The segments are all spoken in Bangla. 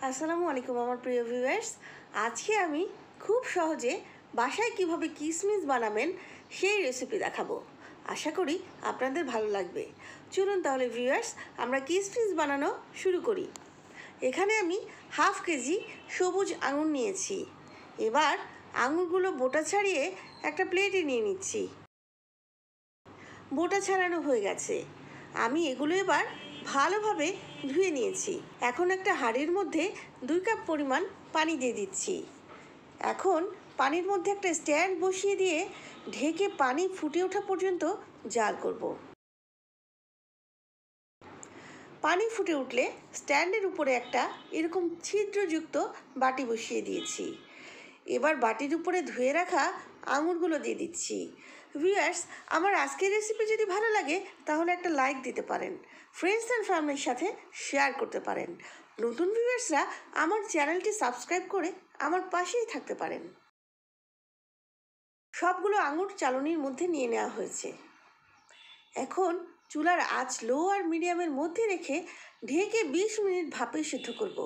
আসসালামু আলাইকুম আমার প্রিয় ভিউয়ার্স। আজকে আমি খুব সহজে বাসায় কিভাবে কিশমিশ বানাবেন সেই রেসিপি দেখাবো। আশা করি আপনাদের ভালো লাগবে। চলুন তাহলে ভিউয়ার্স আমরা কিশমিশ বানানো শুরু করি। এখানে আমি হাফ কেজি সবুজ আঙুর নিয়েছি। এবার আঙুরগুলো বোটা ছাড়িয়ে একটা প্লেটে নিয়ে নিচ্ছি। বোটা ছাড়ানো হয়ে গেছে। আমি এগুলো এবার ভালোভাবে ধুয়ে নিয়েছি। এখন একটা হাঁড়ির মধ্যে 2 কাপ পরিমাণ পানি দিয়ে দিচ্ছি। এখন পানির মধ্যে একটা স্ট্যান্ড বসিয়ে দিয়ে ঢেকে পানি ফুটে ওঠা পর্যন্ত জাল করব। পানি ফুটে উঠলে স্ট্যান্ডের উপরে একটা এরকম ছিদ্রযুক্ত বাটি বসিয়ে দিয়েছি। এবার বাটির উপরে ধুয়ে রাখা আঙুরগুলো দিয়ে দিচ্ছি। ভিউয়ার্স, আমার আজকের রেসিপি যদি ভালো লাগে তাহলে একটা লাইক দিতে পারেন, ফ্রেন্ডস অ্যান্ড ফ্যামিলির সাথে শেয়ার করতে পারেন। নতুন ভিউয়ার্সরা আমার চ্যানেলটি সাবস্ক্রাইব করে আমার পাশেই থাকতে পারেন। সবগুলো আঙুর চালনির মধ্যে নিয়ে নেওয়া হয়েছে। এখন চুলার আঁচ লো আর মিডিয়ামের মধ্যে রেখে ঢেকে 20 মিনিট ভাপে সিদ্ধ করব।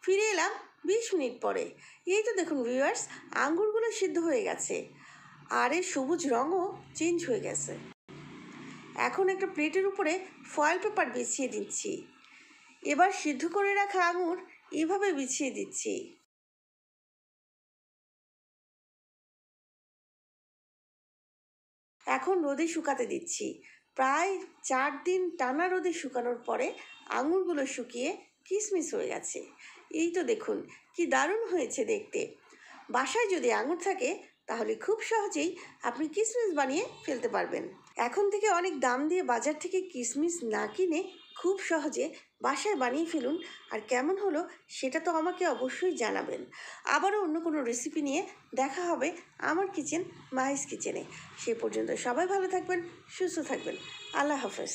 ফিরে এলাম 20 মিনিট পরে। এই তো দেখুন ভিউয়ার্স, আঙ্গুরগুলো সিদ্ধ হয়ে গেছে আর এর সবুজ রঙও চেঞ্জ হয়ে গেছে। এখন একটা প্লেটের উপরে ফয়েল পেপার বিছিয়ে দিচ্ছি। এবার সিদ্ধ করে রাখা আঙুর এভাবে বিছিয়ে দিচ্ছি। এখন রোদে শুকাতে দিচ্ছি। প্রায় 4 দিন টানা রোদে শুকানোর পরে আঙুরগুলো শুকিয়ে কিশমিশ হয়ে গেছে। এই তো দেখুন কি দারুণ হয়েছে দেখতে। বাসায় যদি আঙুর থাকে তাহলে খুব সহজেই আপনি কিশমিশ বানিয়ে ফেলতে পারবেন। এখন থেকে অনেক দাম দিয়ে বাজার থেকে কিশমিশ না কিনে খুব সহজে বাসায় বানিয়ে ফেলুন। আর কেমন হলো সেটা তো আমাকে অবশ্যই জানাবেন। আবারও অন্য কোনো রেসিপি নিয়ে দেখা হবে আমার কিচেন মাহিস কিচেনে। সে পর্যন্ত সবাই ভালো থাকবেন, সুস্থ থাকবেন। আল্লাহ হাফেজ।